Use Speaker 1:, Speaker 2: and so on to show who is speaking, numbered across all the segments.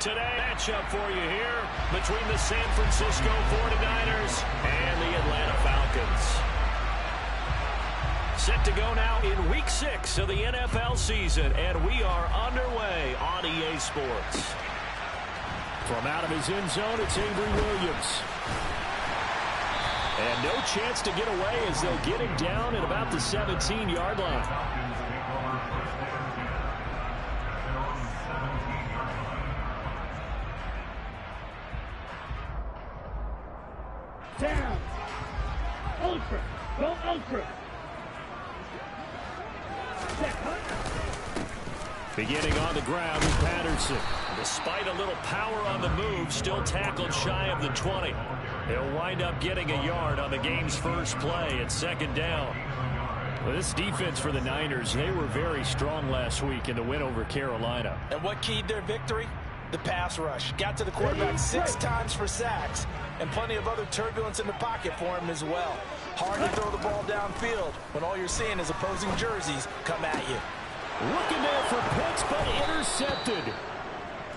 Speaker 1: Today, matchup for you here between the San Francisco 49ers and the Atlanta Falcons. Set to go now in Week 6 of the NFL season, and we are underway on EA Sports. From out of his end zone, it's Avery Williams. And no chance to get away as they'll get him down at about the 17-yard line.
Speaker 2: Down. Ultra. Go ultra.
Speaker 1: Beginning on the ground with Patterson. Despite a little power on the move, still tackled shy of the 20. He'll wind up getting a yard on the game's first play at second down. Well, this defense for the Niners, they were very strong last week in the win over Carolina.
Speaker 3: And what keyed their victory? The pass rush. Got to the quarterback 6 times for sacks, and plenty of other turbulence in the pocket for him as well. Hard to throw the ball downfield when all you're seeing is opposing jerseys come at you.
Speaker 1: Looking there for Pitts, but intercepted.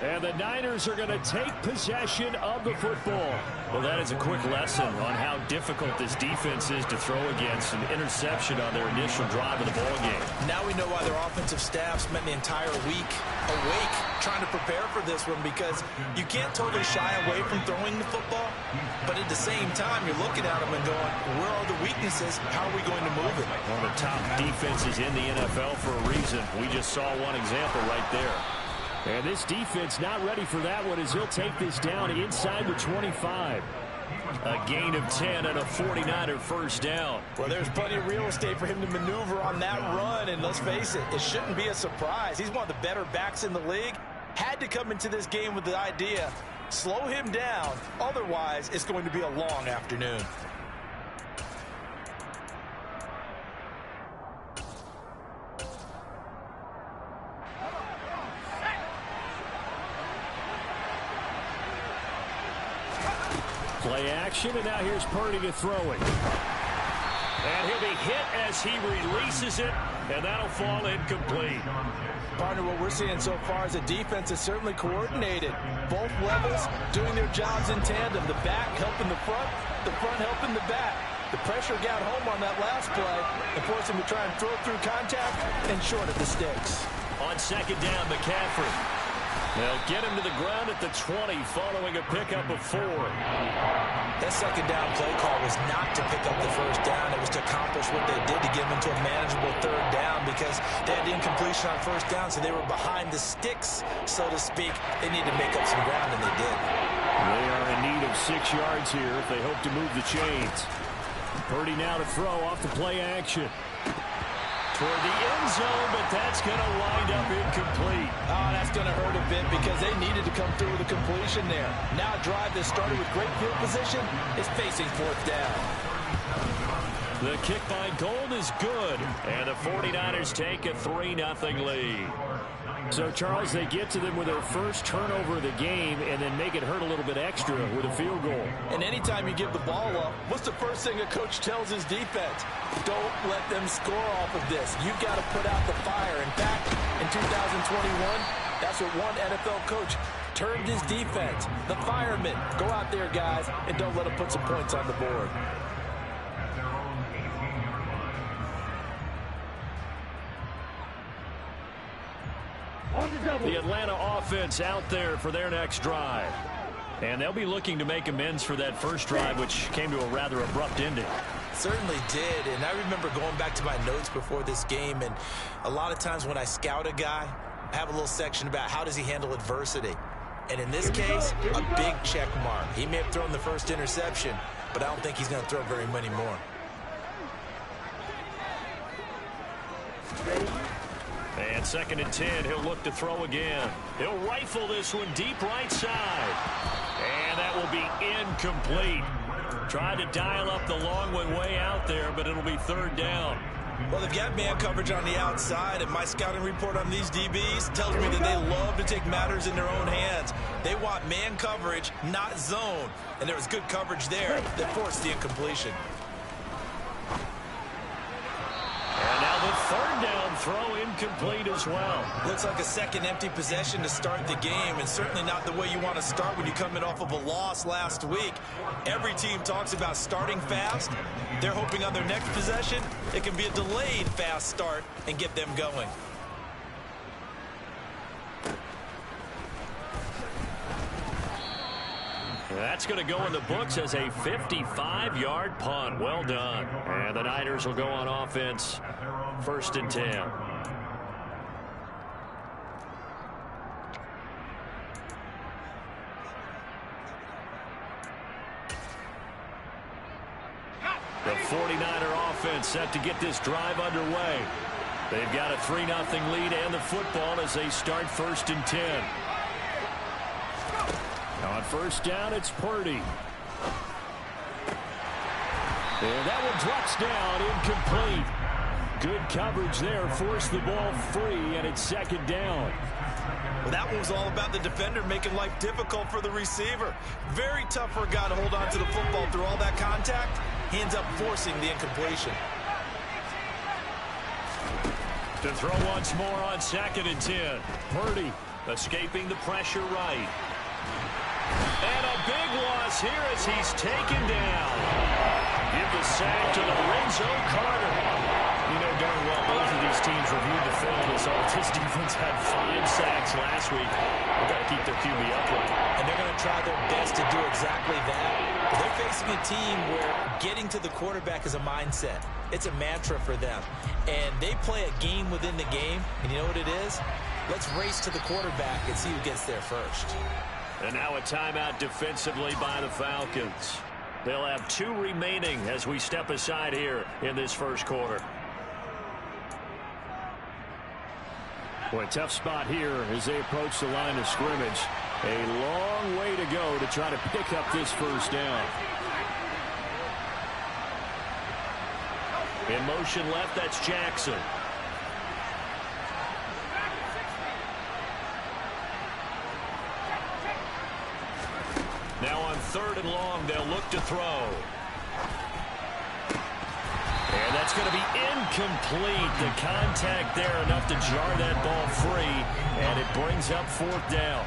Speaker 1: And the Niners are going to take possession of the football. Well, that is a quick lesson on how difficult this defense is to throw against. An interception on their initial drive of the ballgame.
Speaker 3: Now we know why their offensive staff spent the entire week awake trying to prepare for this one, because you can't totally shy away from throwing the football, but at the same time you're looking at them and going, where are the weaknesses? How are we going to move it?
Speaker 1: One of the top defenses in the NFL for a reason. We just saw one example right there. And this defense not ready for that one as he'll take this down inside the 25. A gain of 10 and a 49er first down.
Speaker 3: Well, there's plenty of real estate for him to maneuver on that run, and let's face it, it shouldn't be a surprise. He's one of the better backs in the league. Had to come into this game with the idea, slow him down, otherwise it's going to be a long afternoon.
Speaker 1: Play action, and now here's Purdy to throw it. And he'll be hit as he releases it, and that'll fall incomplete.
Speaker 3: Partner, what we're seeing so far is a defense is certainly coordinated. Both levels doing their jobs in tandem. The back helping the front helping the back. The pressure got home on that last play and forced him to try and throw through contact and short of the sticks.
Speaker 1: On second down, McCaffrey. They'll get him to the ground at the 20 following a pickup of 4.
Speaker 3: That second down play call was not to pick up the first down. It was to accomplish what they did to get them into a manageable third down, because they had the incompletion on first down, so they were behind the sticks, so to speak. They need to make up some ground, and they did.
Speaker 1: They are in need of 6 yards here if they hope to move the chains. Purdy now to throw off the play action. Toward the end zone, but that's going to wind up incomplete.
Speaker 3: Oh, that's going to hurt a bit because they needed to come through with a completion there. Now a drive that started with great field position is facing fourth down.
Speaker 1: The kick by Gold is good, and the 49ers take a 3-0 lead. So, Charles, they get to them with their first turnover of the game and then make it hurt a little bit extra with a field goal.
Speaker 3: And anytime you give the ball up, what's the first thing a coach tells his defense? Don't let them score off of this. You've got to put out the fire. In fact, in 2021, that's what one NFL coach termed his defense. The firemen. Go out there, guys, and don't let them put some points on the board.
Speaker 1: The Atlanta offense out there for their next drive. And they'll be looking to make amends for that first drive, which came to a rather abrupt ending.
Speaker 3: Certainly did, and I remember going back to my notes before this game, and a lot of times when I scout a guy, I have a little section about how does he handle adversity. And in this case, a big check mark. He may have thrown the first interception, but I don't think he's going to throw very many more.
Speaker 1: And second and 10, he'll look to throw again. He'll rifle this one deep right side. And that will be incomplete. Tried to dial up the long one way out there, but it'll be third down.
Speaker 3: Well, they've got man coverage on the outside, and my scouting report on these DBs tells me that they love to take matters in their own hands. They want man coverage, not zone. And there was good coverage there that forced the incompletion.
Speaker 1: And now the third down throw incomplete as well.
Speaker 3: Looks like a second empty possession to start the game, and certainly not the way you want to start when you come in off of a loss last week. Every team talks about starting fast. They're hoping on their next possession it can be a delayed fast start and get them going.
Speaker 1: That's going to go in the books as a 55-yard punt. Well done. And the Niners will go on offense. 1st and 10. The 49er offense set to get this drive underway. They've got a 3-0 lead and the football as they start 1st and 10. On 1st down, it's Purdy. And that one drops down, incomplete. Good coverage there, forced the ball free, and it's 2nd down.
Speaker 3: Well, that one was all about the defender making life difficult for the receiver. Very tough for a guy to hold on to the football through all that contact. He ends up forcing the incompletion.
Speaker 1: To throw once more on 2nd and 10. Purdy escaping the pressure right. And a big loss here as he's taken down. Give the sack to Lorenzo Carter. You know darn well both of these teams reviewed the film as all this defense had 5 sacks last week. They've got to keep their QB upright.
Speaker 3: And they're going to try their best to do exactly that. But they're facing a team where getting to the quarterback is a mindset. It's a mantra for them. And they play a game within the game. And you know what it is? Let's race to the quarterback and see who gets there first.
Speaker 1: And now a timeout defensively by the Falcons. They'll have 2 remaining as we step aside here in this 1st quarter. Boy, a tough spot here as they approach the line of scrimmage. A long way to go to try to pick up this 1st down. In motion left, that's Jackson. Now on 3rd and long, they'll look to throw. And that's going to be incomplete. The contact there enough to jar that ball free, and it brings up 4th down.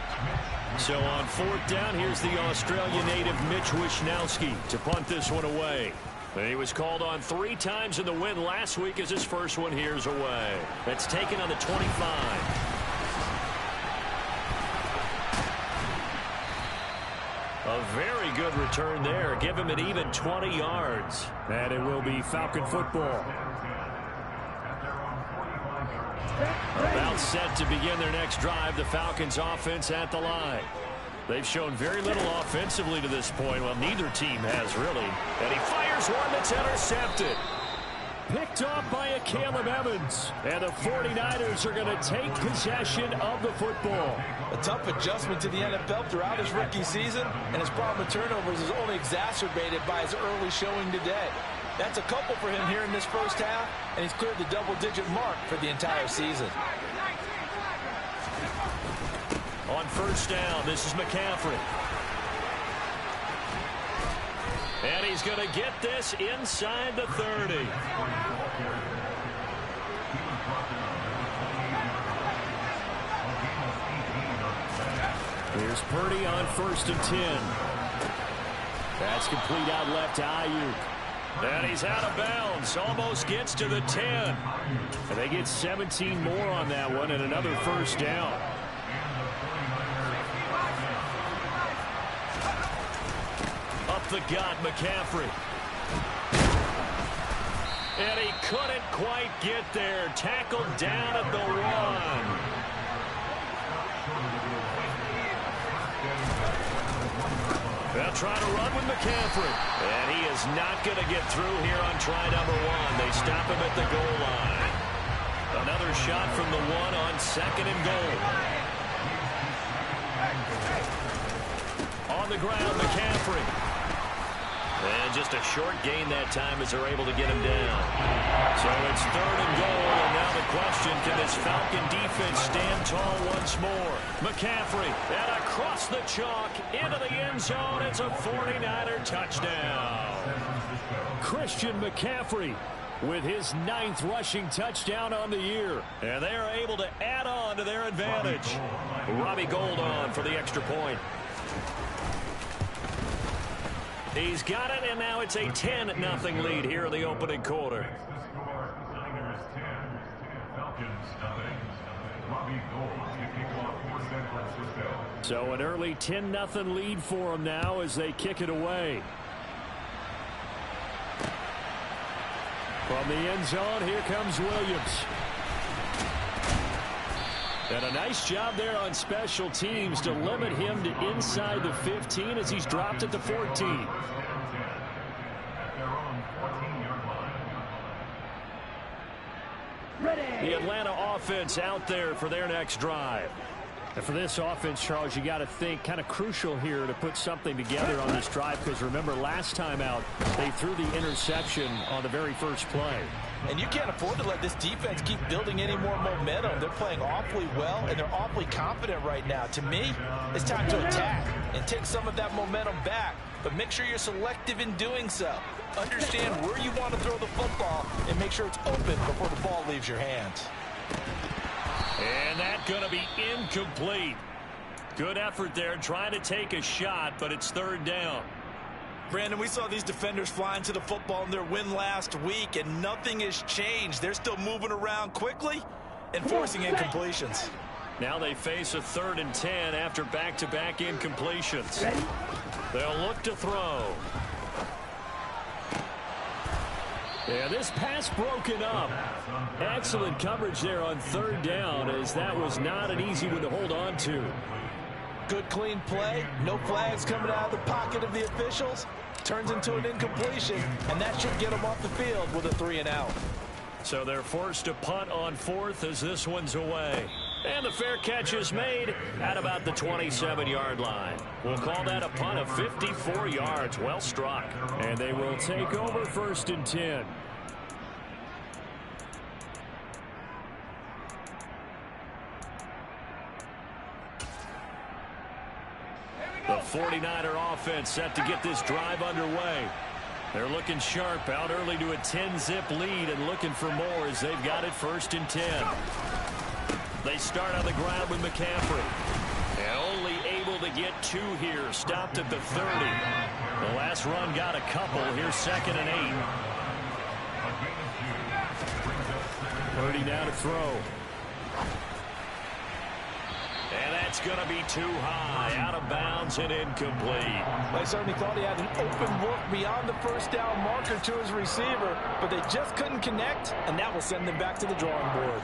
Speaker 1: So on 4th down, here's the Australian native Mitch Wishnowsky to punt this one away. He was called on 3 times in the win last week as his first one here's away. That's taken on the 25. A very good return there. Give him an even 20 yards. And it will be Falcon football. About set to begin their next drive. The Falcons offense at the line. They've shown very little offensively to this point. Well, neither team has really. And he fires one that's intercepted. Picked off by a Caleb Evans. And the 49ers are going to take possession of the football.
Speaker 3: A tough adjustment to the NFL throughout his rookie season, and his problem with turnovers is only exacerbated by his early showing today. That's a couple for him here in this 1st half, and he's cleared the double-digit mark for the entire season.
Speaker 1: On 1st down, this is McCaffrey. And he's going to get this inside the 30. Here's Purdy on 1st and 10. That's complete out left to Ayuk. And he's out of bounds. Almost gets to the 10. And they get 17 more on that one and another 1st down. Up the gut, McCaffrey. And he couldn't quite get there. Tackled down at the 1. They'll try to run with McCaffrey. And he is not going to get through here on try number 1. They stop him at the goal line. Another shot from the 1 on 2nd and goal. On the ground, McCaffrey. And just a short gain that time as they're able to get him down. So it's 3rd and goal, and now the question, can this Falcon defense stand tall once more? McCaffrey, and across the chalk, into the end zone. It's a 49er touchdown. Christian McCaffrey with his 9th rushing touchdown on the year. And they are able to add on to their advantage. Robbie Gould on for the extra point. He's got it, and now it's a 10-0 lead here in the opening quarter. So an early 10-0 lead for them now as they kick it away. From the end zone, here comes Williams. And a nice job there on special teams to limit him to inside the 15 as he's dropped at the 14. The Atlanta offense out there for their next drive. And for this offense, Charles, you got to think kind of crucial here to put something together on this drive, because remember last time out they threw the interception on the very first play.
Speaker 3: And you can't afford to let this defense keep building any more momentum. They're playing awfully well, and they're awfully confident right now. To me, it's time to attack and take some of that momentum back. But make sure you're selective in doing so. Understand where you want to throw the football and make sure it's open before the ball leaves your hands.
Speaker 1: And that's going to be incomplete. Good effort there trying to take a shot, but it's third down.
Speaker 3: Brandon, we saw these defenders flying to the football in their win last week, and nothing has changed. They're still moving around quickly and forcing incompletions.
Speaker 1: Now they face a 3rd and 10 after back-to-back incompletions. They'll look to throw. Yeah, this pass broken up. Excellent coverage there on 3rd down, as that was not an easy one to hold on to.
Speaker 3: Good clean play. No flags coming out of the pocket of the officials. Turns into an incompletion, and that should get them off the field with a 3-and-out.
Speaker 1: So they're forced to punt on 4th as this one's away. And the fair catch is made at about the 27-yard line. We'll call that a punt of 54 yards. Well struck. And they will take over 1st and 10. The 49er offense set to get this drive underway. They're looking sharp, out early to a 10-zip lead and looking for more as they've got it 1st and 10. They start on the ground with McCaffrey. And only able to get 2 here, stopped at the 30. The last run got a couple. Here's 2nd and 8. 30 now to throw. And that's going to be too high, out of bounds and incomplete.
Speaker 3: They certainly thought he had an open look beyond the 1st down marker to his receiver, but they just couldn't connect, and that will send them back to the drawing board.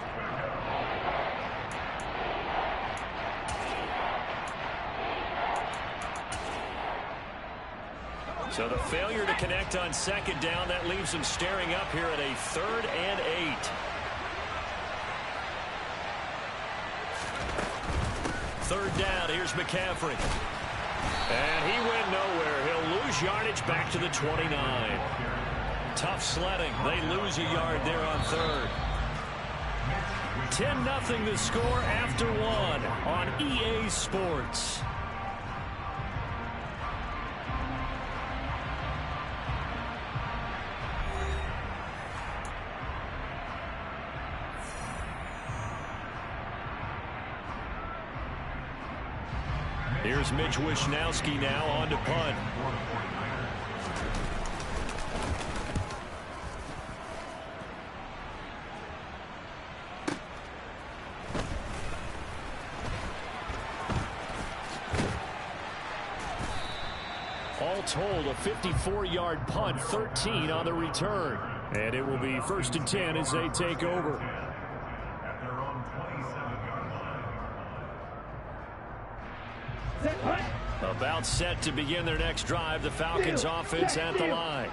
Speaker 1: So the failure to connect on 2nd down, that leaves them staring up here at a 3rd and 8. Third down, here's McCaffrey. And he went nowhere. He'll lose yardage back to the 29. Tough sledding. They lose a yard there on 3rd. 10-0 the score after 1 on EA Sports. Here's Mitch Wishnowsky now on to punt. All told, a 54-yard punt, 13 on the return. And it will be 1st and 10 as they take over. About set to begin their next drive, the Falcons offense at the line.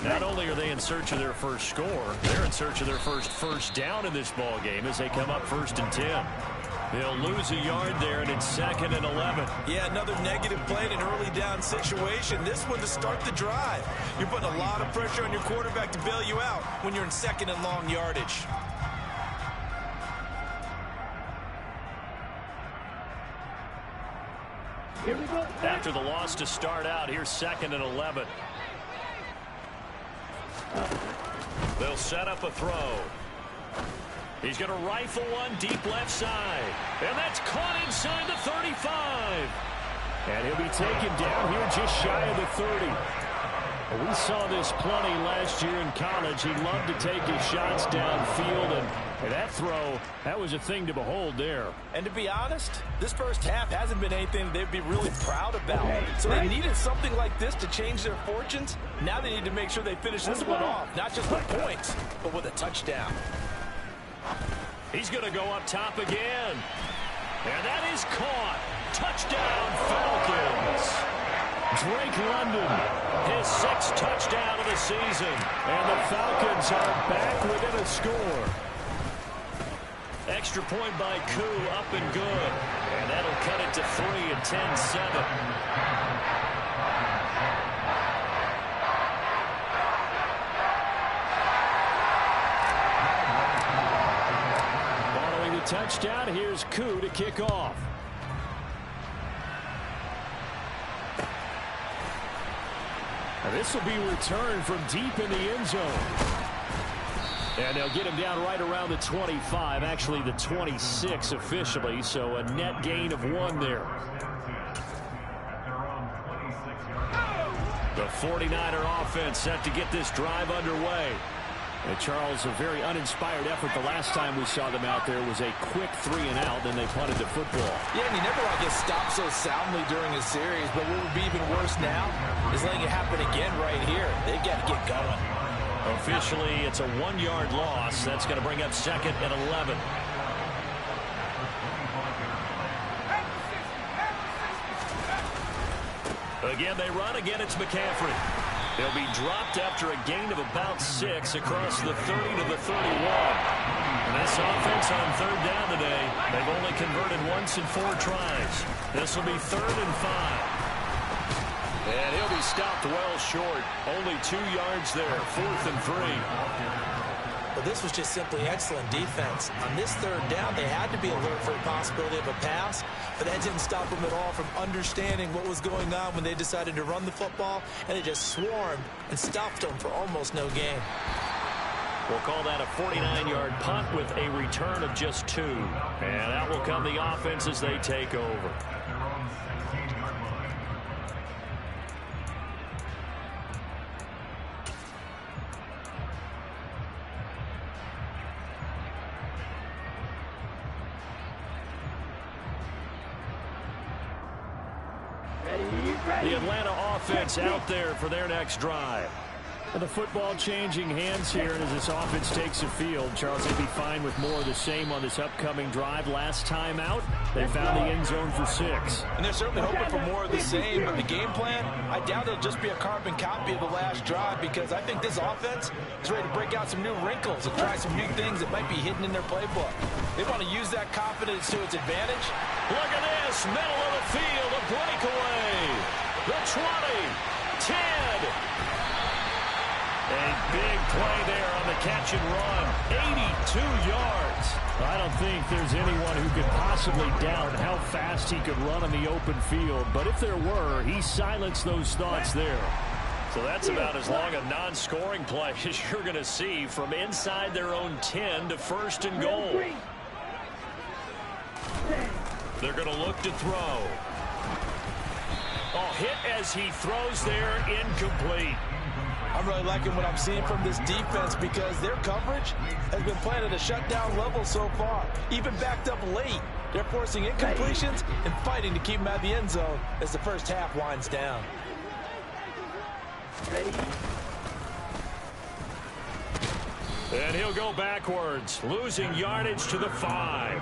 Speaker 1: Not only are they in search of their first score, they're in search of their first down in this ball game as they come up 1st and 10. They'll lose a yard there, and it's 2nd and 11.
Speaker 3: Yeah, another negative play in an early down situation. This one to start the drive. You're putting a lot of pressure on your quarterback to bail you out when you're in 2nd and long yardage.
Speaker 2: Here we go.
Speaker 1: After the loss to start out, here's 2nd and 11. They'll set up a throw. He's going to rifle one deep left side. And that's caught inside the 35. And he'll be taken down here just shy of the 30. We saw this plenty last year in college. He loved to take his shots downfield, and that throw, that was a thing to behold there.
Speaker 3: And to be honest, this first half hasn't been anything they'd be really proud about. So they needed something like this to change their fortunes. Now they need to make sure they finish this one off, not just with points, but with a touchdown.
Speaker 1: He's going to go up top again. And that is caught. Touchdown, Falcons. Drake London, his 6th touchdown of the season. And the Falcons are back within a score. Extra point by Koo, up and good. And that'll cut it to 3 and 10-7. Following the touchdown, here's Koo to kick off. Now this will be returned from deep in the end zone. And they'll get him down right around the 25, actually the 26 officially, so a net gain of 1 there. The 49er offense set to get this drive underway. And Charles, a very uninspired effort the last time we saw them out there was a quick 3-and-out, then they punted the football.
Speaker 3: Yeah, and you never like get stopped so soundly during a series, but what would be even worse now is letting it happen again right here. They got to get going.
Speaker 1: Officially, it's a 1-yard loss. That's going to bring up 2nd and 11. Again, they run. Again, it's McCaffrey. He'll be dropped after a gain of about 6 across the 30 to the 31. And this offense on 3rd down today, they've only converted once in 4 tries. This will be 3rd and 5. And he'll be stopped well short. Only 2 yards there. 4th and 3.
Speaker 3: Well, this was just simply excellent defense. On this 3rd down, they had to be alert for the possibility of a pass, but that didn't stop them at all from understanding what was going on when they decided to run the football, and they just swarmed and stopped them for almost no gain.
Speaker 1: We'll call that a 49-yard punt with a return of just 2. And out will come the offense as they take over. The Atlanta offense out there for their next drive. And the football changing hands here, and as this offense takes the field, Charles, they'd be fine with more of the same on this upcoming drive. Last time out, they found the end zone for 6.
Speaker 3: And they're certainly hoping for more of the same, but the game plan, I doubt it'll just be a carbon copy of the last drive, because I think this offense is ready to break out some new wrinkles and try some new things that might be hidden in their playbook. They want to use that confidence to its advantage.
Speaker 1: Look at this, middle of the field, a breakaway. The 20, 10. A big play there on the catch and run. 82 yards. I don't think there's anyone who could possibly doubt how fast he could run on the open field. But if there were, he silenced those thoughts there. So that's about as long a non-scoring play as you're going to see from inside their own 10 to 1st and goal. They're going to look to throw. Oh, hit as he throws there, incomplete.
Speaker 3: I'm really liking what I'm seeing from this defense because their coverage has been playing at a shutdown level so far. Even backed up late, they're forcing incompletions and fighting to keep them out of the end zone as the first half winds down.
Speaker 1: And he'll go backwards, losing yardage to the 5.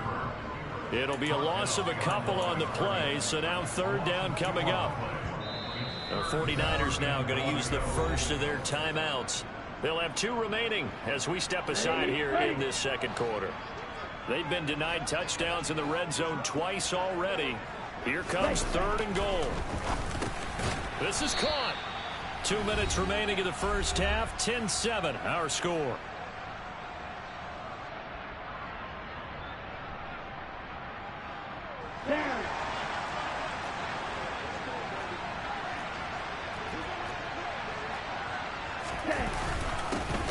Speaker 1: It'll be a loss of a couple on the play, so now 3rd down coming up. The 49ers now going to use the first of their timeouts. They'll have 2 remaining as we step aside here in this 2nd quarter. They've been denied touchdowns in the red zone twice already. Here comes 3rd and goal. This is caught. 2 minutes remaining in the first half. 10-7 our score.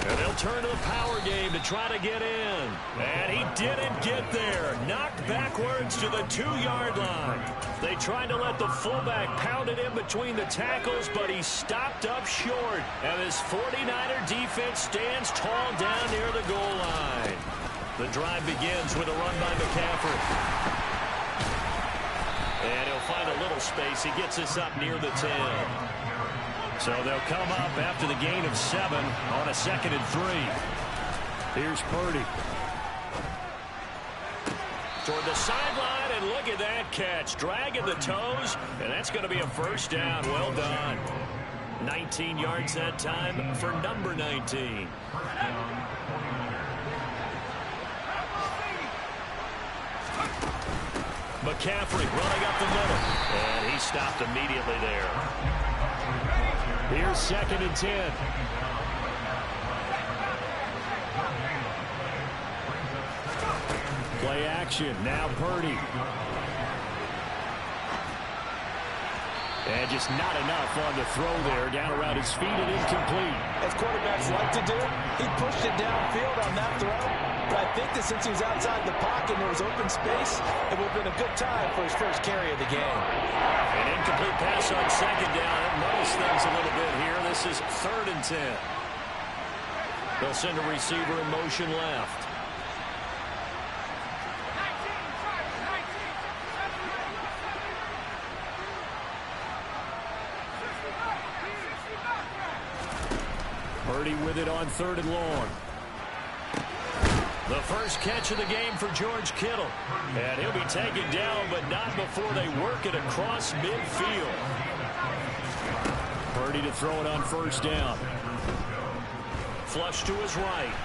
Speaker 1: And they'll turn to the power game to try to get in. And he didn't get there. Knocked backwards to the 2-yard line. They tried to let the fullback pound it in between the tackles, but he stopped up short. And his 49er defense stands tall down near the goal line. The drive begins with a run by McCaffrey. And he'll find a little space. He gets us up near the 10. So they'll come up after the gain of 7 on a 2nd and 3. Here's Purdy. Toward the sideline, and look at that catch. Dragging the toes, and that's going to be a first down. Well done. 19 yards that time for number 19. McCaffrey running up the middle, and he stopped immediately there. Here's 2nd and 10. Play action. Now Purdy. And just not enough on the throw there. Down around his feet and incomplete.
Speaker 3: As quarterbacks like to do, he pushed it downfield on that throw. But I think that since he was outside the pocket and there was open space, it would have been a good time for his first carry of the game.
Speaker 1: An incomplete pass on 2nd down. It muddles things a little bit here. This is 3rd and 10. They'll send a receiver in motion left. Purdy with it on 3rd and long. The first catch of the game for George Kittle. And he'll be taken down, but not before they work it across midfield. Purdy to throw it on 1st down. Flush to his right.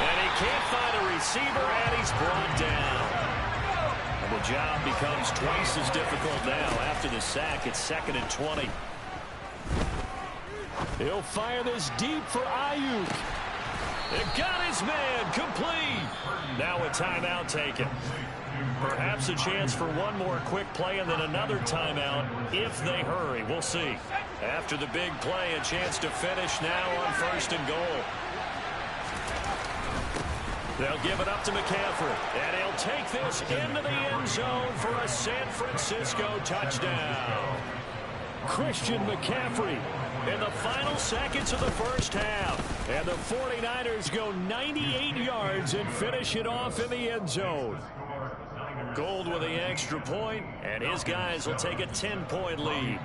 Speaker 1: And he can't find a receiver, and he's brought down. And the job becomes twice as difficult now after the sack. It's 2nd and 20. He'll fire this deep for Ayuk. It got his man complete. Now a timeout taken. Perhaps a chance for one more quick play and then another timeout if they hurry. We'll see. After the big play, a chance to finish now on 1st and goal. They'll give it up to McCaffrey. And he'll take this into the end zone for a San Francisco touchdown. Christian McCaffrey in the final seconds of the first half. And the 49ers go 98 yards and finish it off in the end zone. Gold with the extra point, and his guys will take a 10-point lead.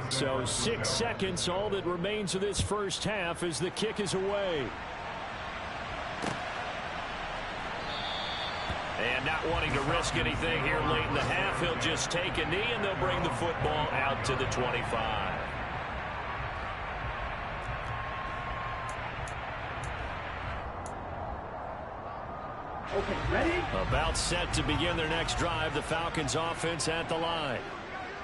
Speaker 1: So 6 seconds, all that remains of this first half as the kick is away. And not wanting to risk anything here late in the half, he'll just take a knee, and they'll bring the football out to the 25.
Speaker 2: Okay, ready?
Speaker 1: About set to begin their next drive. The Falcons offense at the line.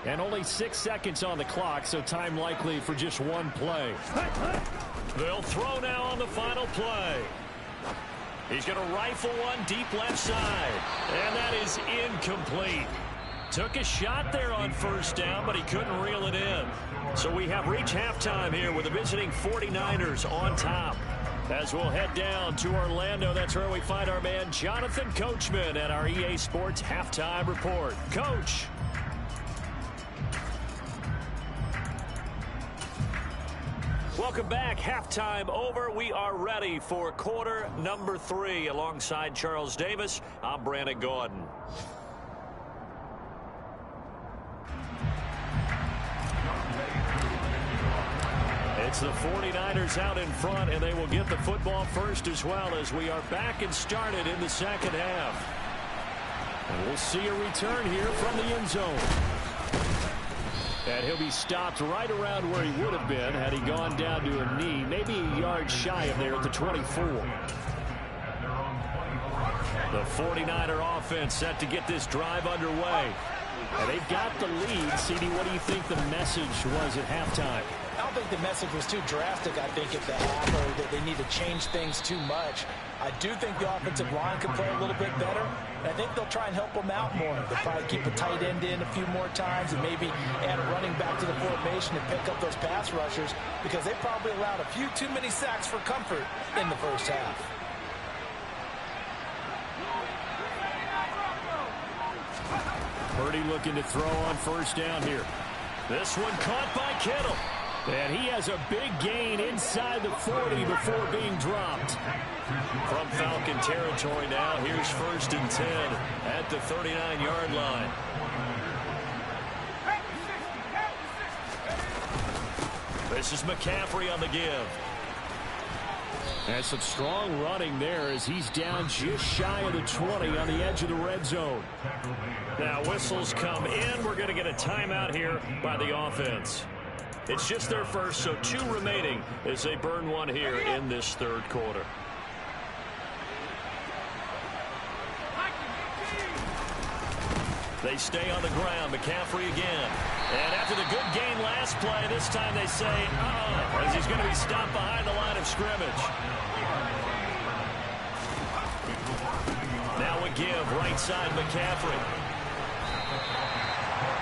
Speaker 1: And only 6 seconds on the clock, so time likely for just one play. They'll throw now on the final play. He's going to rifle one deep left side. And that is incomplete. Took a shot there on 1st down, but he couldn't reel it in. So we have reached halftime here with the visiting 49ers on top. As we'll head down to Orlando, that's where we find our man Jonathan Coachman at our EA Sports Halftime Report. Coach. Welcome back. Halftime over. We are ready for quarter number 3. Alongside Charles Davis, I'm Brandon Gaudin. It's the 49ers out in front, and they will get the football first as well as we are back and started in the second half. And we'll see a return here from the end zone. And he'll be stopped right around where he would have been had he gone down to a knee, maybe a yard shy of there at the 24. The 49er offense set to get this drive underway. And they've got the lead. CD, what do you think the message was at halftime?
Speaker 3: How think the message was too drastic, at the half, or that they need to change things too much. I do think the offensive line can play a little bit better, and I think they'll try and help them out more. They'll probably keep a tight end in a few more times and maybe add a running back to the formation and pick up those pass rushers, because they probably allowed a few too many sacks for comfort in the first half.
Speaker 1: Purdy looking to throw on first down here. This one caught by Kittle. And he has a big gain inside the 40 before being dropped. From Falcon territory now, here's 1st and 10 at the 39-yard line. This is McCaffrey on the give. And some strong running there as he's down just shy of the 20 on the edge of the red zone. Now whistles come in. We're going to get a timeout here by the offense. It's just their first, so 2 remaining as they burn one here in this third quarter. They stay on the ground. McCaffrey again. And after the good gain last play, this time they say, as he's going to be stopped behind the line of scrimmage. Now a give, right side McCaffrey.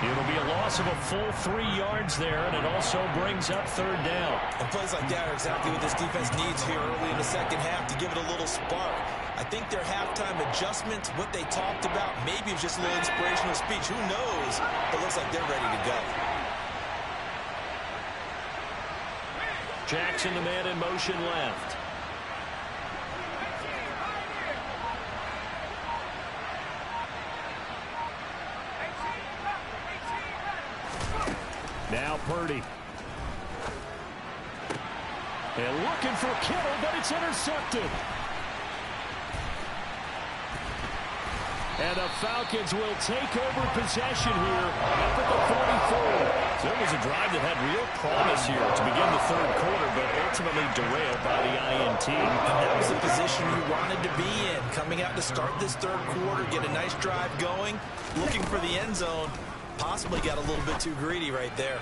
Speaker 1: It'll be a loss of a full 3 yards there, and it also brings up 3rd down.
Speaker 3: And plays like that are exactly what this defense needs here early in the second half to give it a little spark. I think their halftime adjustments, what they talked about, maybe it was just a little inspirational speech. Who knows? It looks like they're ready to go.
Speaker 1: Jackson, the man in motion left. Now Purdy. And looking for Kittle, but it's intercepted. And the Falcons will take over possession here up at the 44. So it was a drive that had real promise here to begin the third quarter, but ultimately derailed by the INT.
Speaker 3: And that was the position you wanted to be in. Coming out to start this third quarter, get a nice drive going, looking for the end zone. Possibly got a little bit too greedy right there.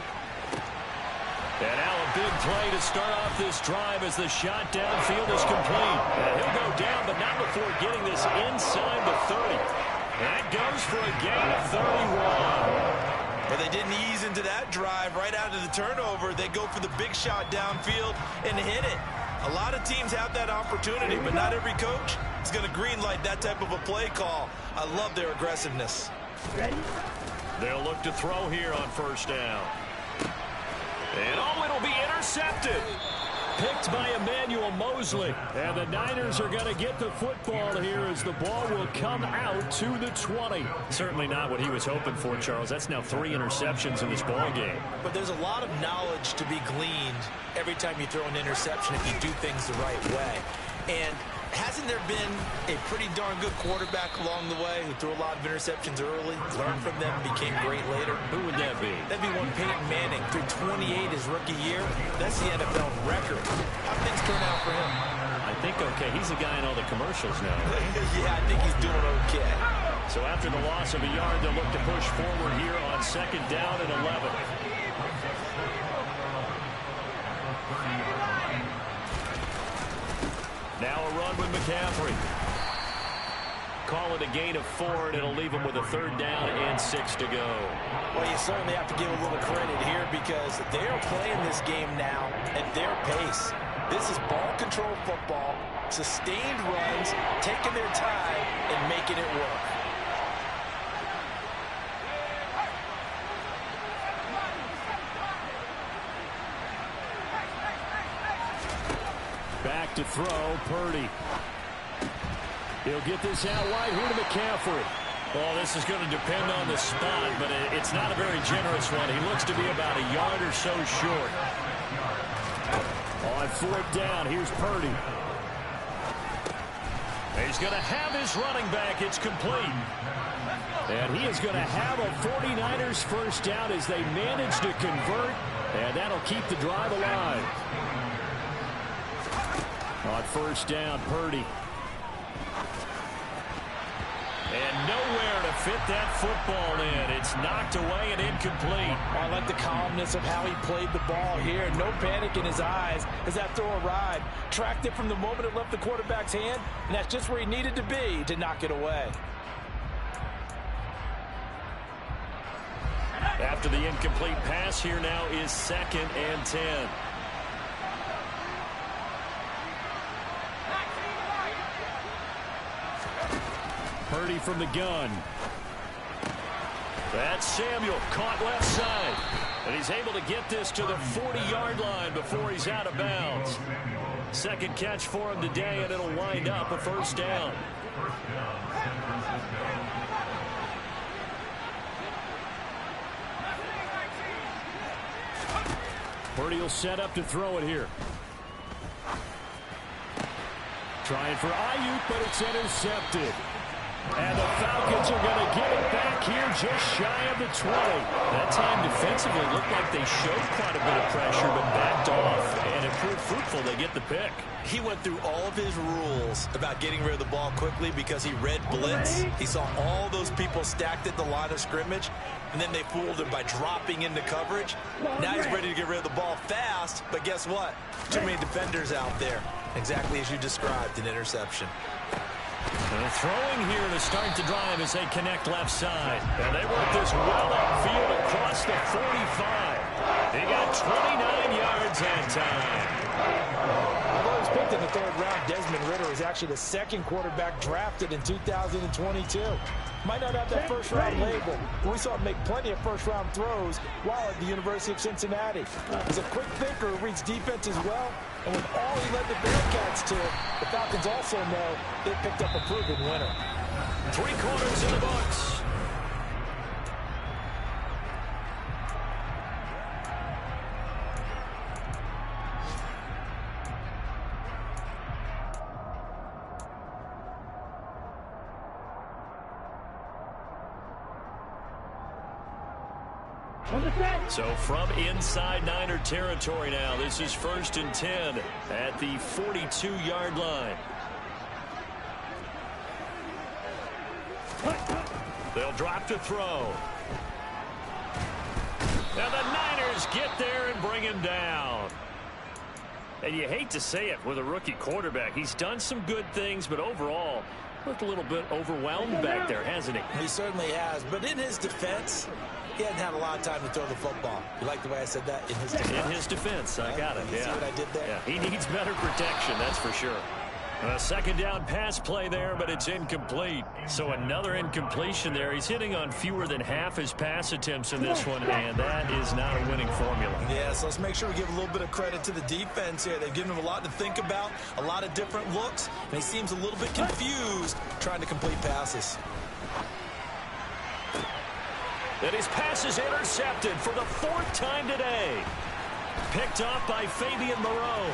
Speaker 1: And now a big play to start off this drive as the shot downfield is complete. And he'll go down, but not before getting this inside the 30. That goes for a gain of 31.
Speaker 3: But they didn't ease into that drive right out of the turnover. They go for the big shot downfield and hit it. A lot of teams have that opportunity, but not every coach is going to greenlight that type of a play call. I love their aggressiveness.
Speaker 2: Ready?
Speaker 1: They'll look to throw here on first down. And it'll be intercepted. Picked by Emmanuel Mosley. And the Niners are going to get the football here as the ball will come out to the 20. Certainly not what he was hoping for, Charles. That's now 3 interceptions in this ball game.
Speaker 3: But there's a lot of knowledge to be gleaned every time you throw an interception if you do things the right way. And hasn't there been a pretty darn good quarterback along the way who threw a lot of interceptions early, learned from them, became great later?
Speaker 1: Who would that be?
Speaker 3: That'd be one Peyton Manning. Threw 28 his rookie year. That's the NFL record. How things turn out for him?
Speaker 1: I think okay. He's the guy in all the commercials now.
Speaker 3: Yeah, I think he's doing okay.
Speaker 1: So after the loss of a yard, they'll look to push forward here on 2nd down and 11. Now a run with McCaffrey. Call it a gain of 4, and it'll leave him with a 3rd down and 6 to go.
Speaker 3: Well, you certainly have to give a little credit here because they're playing this game now at their pace. This is ball control football, sustained runs, taking their time, and making it work.
Speaker 1: Back to throw, Purdy. He'll get this out wide here to McCaffrey. Well, this is going to depend on the spot, but it's not a very generous one. He looks to be about a yard or so short. On 4th down, here's Purdy. He's going to have his running back. It's complete. And he is going to have a 49ers first down as they manage to convert, and that'll keep the drive alive. On 1st down, Purdy. And And nowhere to fit that football in. It's knocked away and incomplete.
Speaker 3: I like the calmness of how he played the ball here. No panic in his eyes as that throw arrived. Tracked it from the moment it left the quarterback's hand, and that's just where he needed to be to knock it away.
Speaker 1: After the incomplete pass, here now is 2nd and 10. Purdy from the gun. That's Samuel, caught left side. And he's able to get this to the 40-yard line before he's out of bounds. Second catch for him today, and it'll wind up a first down. Purdy will set up to throw it here. Trying for Ayuk, but it's intercepted. And the Falcons are going to get it back here just shy of the 20. That time defensively looked like they showed quite a bit of pressure but backed off. And it proved fruitful. They get the pick.
Speaker 3: He went through all of his rules about getting rid of the ball quickly because he read blitz. He saw all those people stacked at the line of scrimmage, and then they fooled him by dropping into coverage. Now he's ready to get rid of the ball fast, but guess what? Too many defenders out there. Exactly as you described, an interception.
Speaker 1: And throwing here to start the drive as they connect left side. And they work this well upfield across the 45. They got 29 yards that time.
Speaker 3: Although he's picked in the 3rd round, Desmond Ridder is actually the 2nd quarterback drafted in 2022. Might not have that first-round label, but we saw him make plenty of first-round throws while at the University of Cincinnati. He's a quick thinker who reads defense as well, and with all he led the Bearcats to, the Falcons also know they picked up a proven winner.
Speaker 1: 3 quarters in the books. So from inside Niner territory now, this is 1st and 10 at the 42-yard line. They'll drop to throw. And the Niners get there and bring him down. And you hate to say it with a rookie quarterback. He's done some good things, but overall, looked a little bit overwhelmed back there, hasn't he?
Speaker 3: He certainly has, but in his defense, he hadn't had a lot of time to throw the football. You like the way I said that? In his defense?
Speaker 1: In his defense, I got it.
Speaker 3: You see what I did there?
Speaker 1: Yeah, he needs better protection, that's for sure. A 2nd down pass play there, but it's incomplete. So another incompletion there. He's hitting on fewer than half his pass attempts in this one, and that is not a winning formula.
Speaker 3: Yeah, so let's make sure we give a little bit of credit to the defense here. They've given him a lot to think about, a lot of different looks, and he seems a little bit confused trying to complete passes.
Speaker 1: And his pass is intercepted for the 4th time today. Picked off by Fabian Moreau.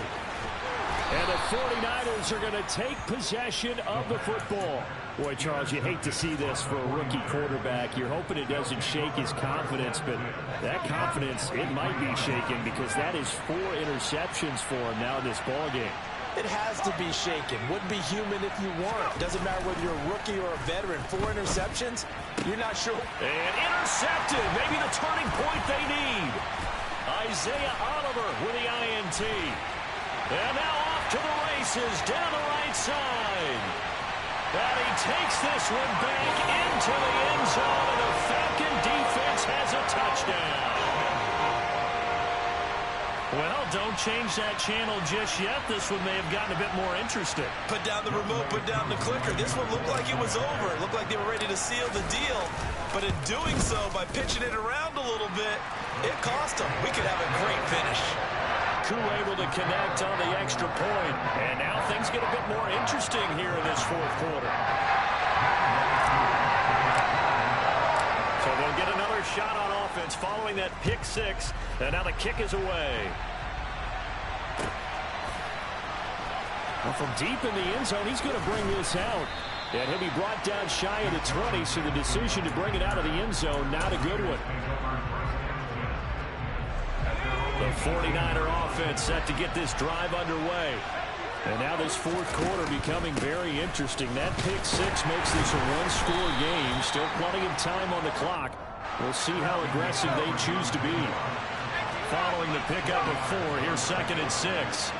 Speaker 1: And the 49ers are going to take possession of the football. Boy, Charles, you hate to see this for a rookie quarterback. You're hoping it doesn't shake his confidence, but that confidence, it might be shaken because that is 4 interceptions for him now in this ballgame.
Speaker 3: It has to be shaken. Wouldn't be human if you weren't. Doesn't matter whether you're a rookie or a veteran. 4 interceptions, you're not sure.
Speaker 1: And intercepted. Maybe the turning point they need. Isaiah Oliver with the INT. And now off to the races down the right side. And he takes this one back into the end zone, and the Falcon defense has a touchdown. Well, don't change that channel just yet. This one may have gotten a bit more interesting.
Speaker 3: Put down the remote, put down the clicker. This one looked like it was over. It looked like they were ready to seal the deal. But in doing so, by pitching it around a little bit, it cost them. We could have a great finish.
Speaker 1: Koo able to connect on the extra point. And now things get a bit more interesting here in this 4th quarter. So they'll get another shot on offense following that pick 6. And now the kick is away. Well, from deep in the end zone, he's going to bring this out. And he'll be brought down shy of the 20, so the decision to bring it out of the end zone, not a good one. The 49er offense set to get this drive underway. And now this fourth quarter becoming very interesting. That pick six makes this a one-score game. Still plenty of time on the clock. We'll see how aggressive they choose to be. Following the pickup of 4, here's 2nd and 6.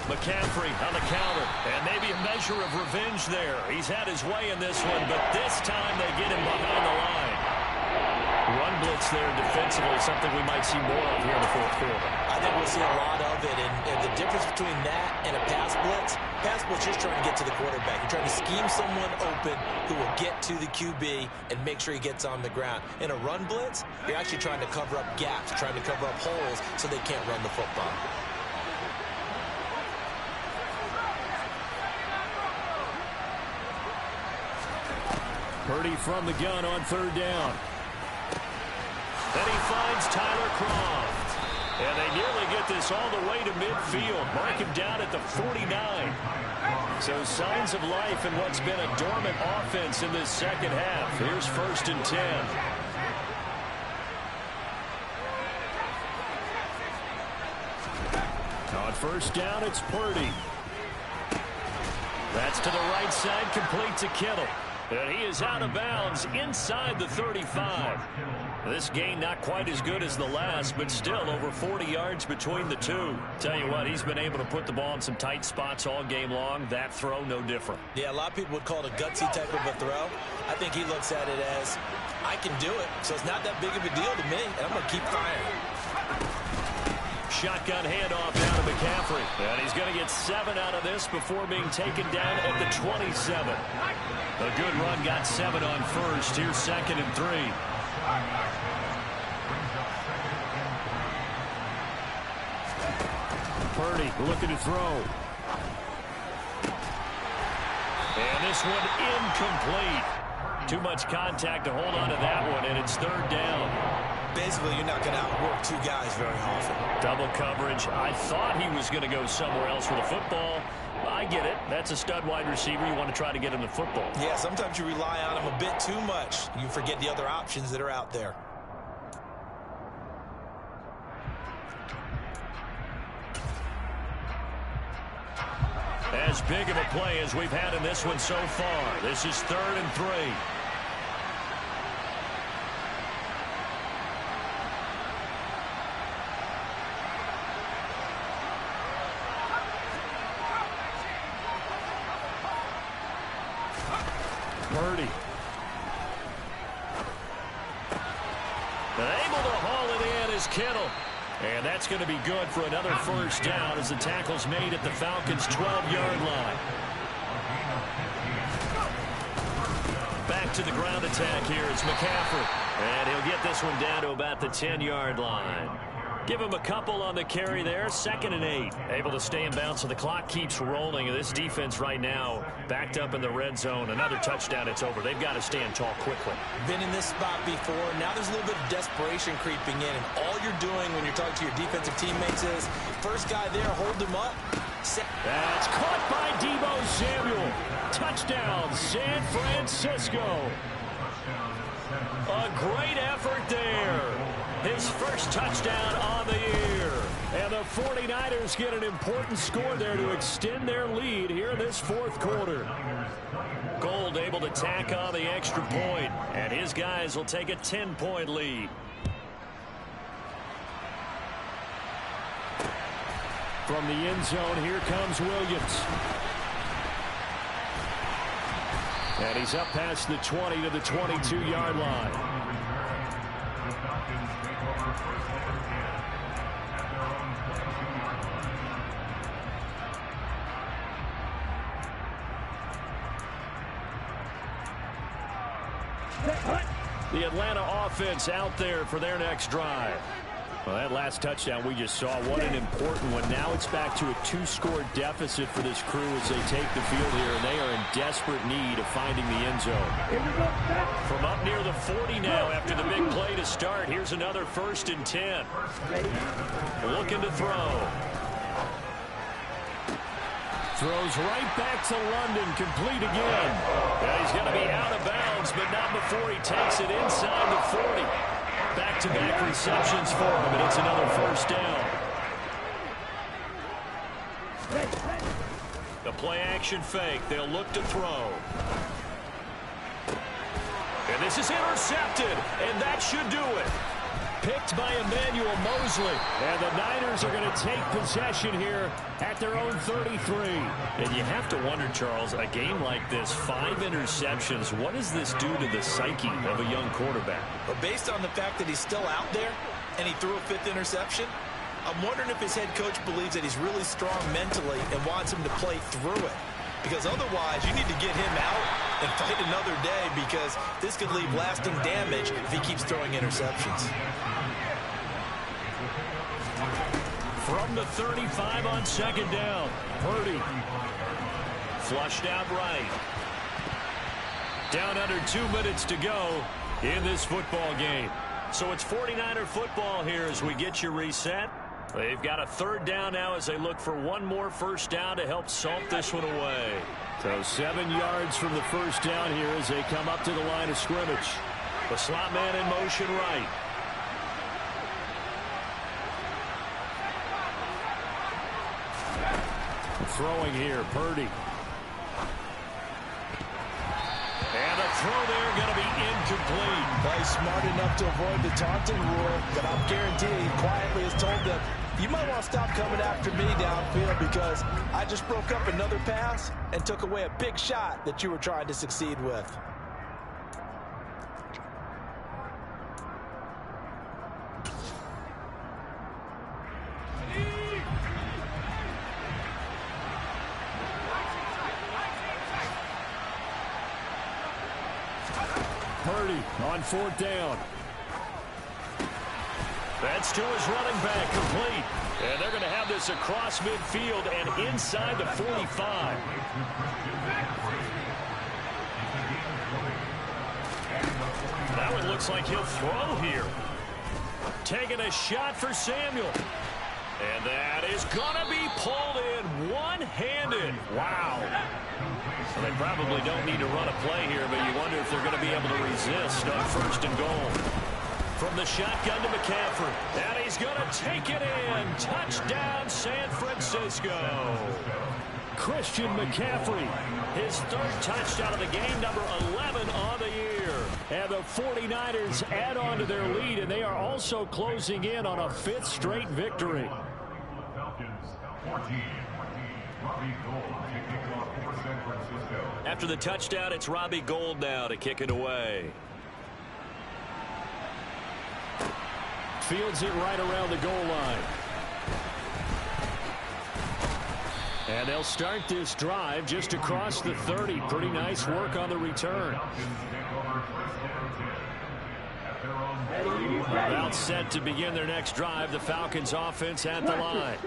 Speaker 1: McCaffrey on the counter, and maybe a measure of revenge there. He's had his way in this one, but this time they get him behind the line. Run blitz there defensively, something we might see more of here in the fourth quarter.
Speaker 3: I think we'll see a lot of it, and the difference between that and a pass blitz just trying to get to the quarterback. You're trying to scheme someone open who will get to the QB and make sure he gets on the ground. In a run blitz, you're actually trying to cover up gaps, trying to cover up holes so they can't run the football.
Speaker 1: Purdy from the gun on 3rd down. Then he finds Tyler Kroft. And they nearly get this all the way to midfield. Mark him down at the 49. So signs of life in what's been a dormant offense in this second half. Here's 1st and 10. On 1st down, it's Purdy. That's to the right side, complete to Kittle. And he is out of bounds inside the 35. This gain not quite as good as the last, but still over 40 yards between the two. Tell you what, he's been able to put the ball in some tight spots all game long. That throw, no different.
Speaker 3: Yeah, a lot of people would call it a gutsy type of a throw. I think he looks at it as, I can do it, so it's not that big of a deal to me, and I'm going to keep firing.
Speaker 1: Shotgun handoff down to McCaffrey. And he's going to get 7 out of this before being taken down at the 27. A good run, got 7 on 1st. Here's 2nd and 3. Purdy looking to throw. And this one incomplete. Too much contact to hold on to that one, and it's 3rd down.
Speaker 3: Basically, you're not going to outwork 2 guys very often.
Speaker 1: Double coverage. I thought he was going to go somewhere else with the football. I get it. That's a stud wide receiver. You want to try to get him the football.
Speaker 3: Yeah, sometimes you rely on him a bit too much. You forget the other options that are out there.
Speaker 1: As big of a play as we've had in this one so far. This is 3rd and 3. Purdy. Able to haul it in is Kittle. And that's going to be good for another 1st down as the tackle's made at the Falcons' 12-yard line. Back to the ground attack here. It's McCaffrey. And he'll get this one down to about the 10-yard line. Give him a couple on the carry there. 2nd and 8. Able to stay in bounds, so the clock keeps rolling. This defense right now backed up in the red zone. Another touchdown, it's over. They've got to stand tall quickly.
Speaker 3: Been in this spot before. Now there's a little bit of desperation creeping in. And all you're doing when you're talking to your defensive teammates is, first guy there, hold him up.
Speaker 1: That's caught by Deebo Samuel. Touchdown, San Francisco. A great effort there. His first touchdown on the year. And the 49ers get an important score there to extend their lead here in this fourth quarter. Gold able to tack on the extra point, and his guys will take a 10-point lead. From the end zone, here comes Williams. And he's up past the 20 to the 22-yard line. The Atlanta offense out there for their next drive. Well, that last touchdown we just saw, what an important one. Now it's back to a 2-score deficit for this crew as they take the field here, and they are in desperate need of finding the end zone. From up near the 40 now after the big play to start, here's another 1st and 10. Looking to throw. Throws right back to London, complete again. Yeah, he's going to be out of bounds, but not before he takes it inside the 40. Back-to-back receptions for him, and it's another 1st down. play action fake. They'll look to throw. And this is intercepted, and that should do it. Picked by Emmanuel Mosley. And the Niners are going to take possession here at their own 33. And you have to wonder, Charles, a game like this, 5 interceptions, what does this do to the psyche of a young quarterback?
Speaker 3: But based on the fact that he's still out there and he threw a 5th interception, I'm wondering if his head coach believes that he's really strong mentally and wants him to play through it. Because otherwise, you need to get him out and fight another day, because this could leave lasting damage if he keeps throwing interceptions.
Speaker 1: From the 35 on 2nd down, Purdy. Flushed out right. Down under 2 minutes to go in this football game. So it's 49er football here as we get you reset. They've got a 3rd down now as they look for one more first down to help salt this one away. So 7 yards from the first down here as they come up to the line of scrimmage. The slot man in motion right. Throwing here, Purdy. And the throw there going to be incomplete.
Speaker 3: Well, he's smart enough to avoid the taunting rule, but I'm guaranteeing he quietly has told them, you might want to stop coming after me downfield, because I just broke up another pass and took away a big shot that you were trying to succeed with.
Speaker 1: Purdy on 4th down. That's to his running back, complete. And they're going to have this across midfield and inside the 45. Now it looks like he'll throw here. Taking a shot for Samuel. And that is going to be pulled in one-handed. Wow. Well, they probably don't need to run a play here, but you wonder if they're going to be able to resist on 1st and goal. From the shotgun to McCaffrey. And he's going to take it in. Touchdown, San Francisco. Christian McCaffrey, his 3rd touchdown of the game, number 11 on the year. And the 49ers add on to their lead, and they are also closing in on a 5th straight victory. After the touchdown, it's Robbie Gould now to kick it away. Fields it right around the goal line. And they'll start this drive just across the 30. Pretty nice work on the return. About set to begin their next drive. The Falcons offense at the line.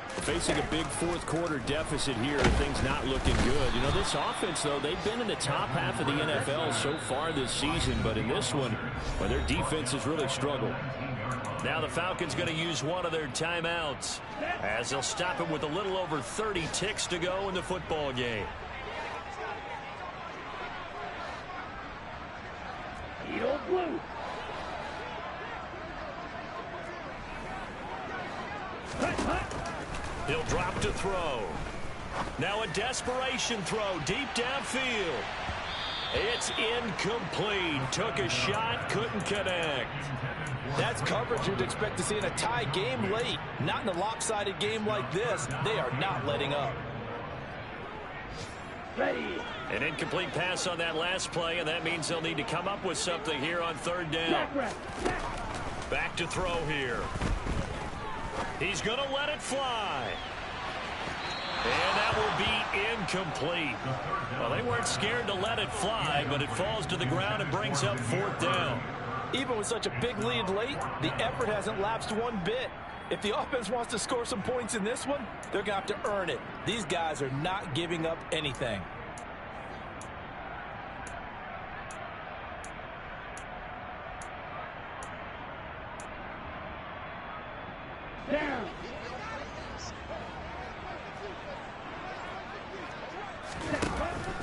Speaker 1: Facing a big 4th quarter deficit here. Things not looking good. You know, this offense, though, they've been in the top half of the NFL so far this season. But in this one, well, their defense has really struggled. Now the Falcons going to use one of their timeouts as they'll stop it with a little over 30 ticks to go in the football game.
Speaker 2: Eagle blue.
Speaker 1: He'll drop to throw. Now a desperation throw deep downfield. It's incomplete. Took a shot, couldn't connect.
Speaker 3: That's coverage you'd expect to see in a tie game late. Not in a lopsided game like this. They are not letting up.
Speaker 2: Ready.
Speaker 1: An incomplete pass on that last play, and that means they'll need to come up with something here on 3rd down. Back to throw here. He's going to let it fly. And that will be incomplete. Well, they weren't scared to let it fly, but it falls to the ground and brings up 4th down.
Speaker 3: Even with such a big lead late, the effort hasn't lapsed one bit. If the offense wants to score some points in this one, they're going to have to earn it. These guys are not giving up anything.
Speaker 2: Down.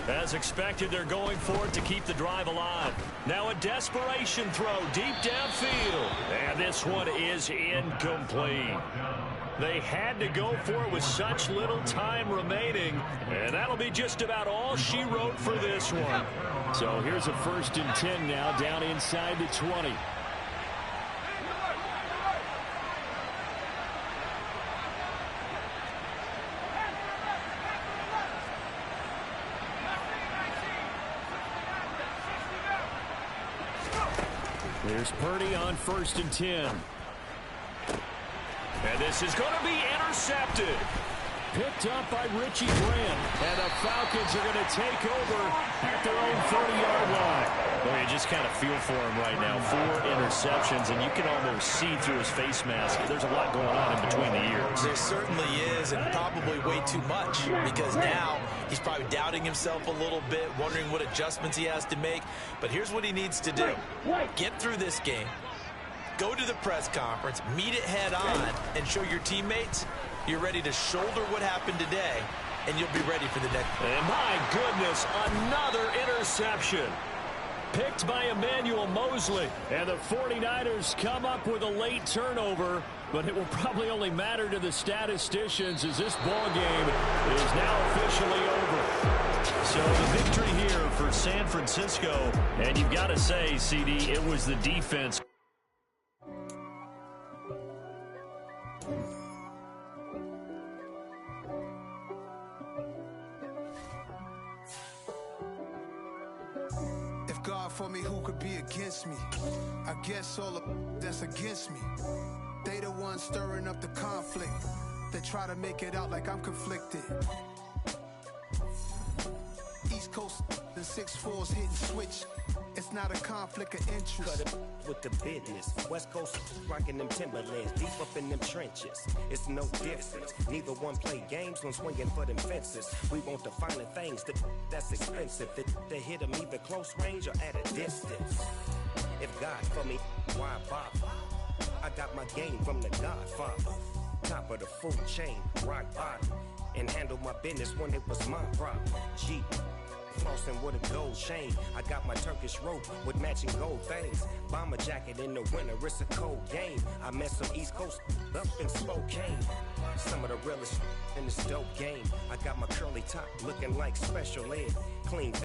Speaker 1: As expected, they're going for it to keep the drive alive. Now a desperation throw deep downfield. And this one is incomplete. They had to go for it with such little time remaining, and that'll be just about all she wrote for this one. So here's a 1st and 10 now, down inside the 20. There's Purdy on 1st and 10. And this is going to be intercepted. Picked up by Richie Grant. And the Falcons are going to take over at their own 30-yard line. Well, you just kind of feel for him right now. 4 interceptions, and you can almost see through his face mask. There's a lot going on in between the ears.
Speaker 3: There certainly is, and probably way too much, because now he's probably doubting himself a little bit, wondering what adjustments he has to make. But here's what he needs to do. Get through this game. Go to the press conference, meet it head on, and show your teammates you're ready to shoulder what happened today, and you'll be ready for the next.
Speaker 1: And my goodness, another interception. Picked by Emmanuel Mosley. And the 49ers come up with a late turnover, but it will probably only matter to the statisticians as this ball game is now officially over. So the victory here for San Francisco, and you've got to say, CD, it was the defense.
Speaker 4: God for me, who could be against me? I guess all of that's against me. They the ones stirring up the conflict. They try to make it out like I'm conflicted. East Coast, the 6'4s hitting switch. It's not a conflict of interest.
Speaker 5: Cut it with the business. West Coast rocking them Timberlands, deep up in them trenches. It's no difference. Neither one play games when swinging for them fences. We want the finer things that's expensive. That hit them either close range or at a distance. If God for me, why bother? I got my game from the Godfather. Top of the food chain, rock bottom. And handle my business when it was my problem. G. Flossing with a gold chain. I got my Turkish rope with matching gold things. Bomber jacket in the winter, it's a cold game. I met some East Coast up in Spokane. Some of the realest in this dope game. I got my curly top looking like special ed. Clean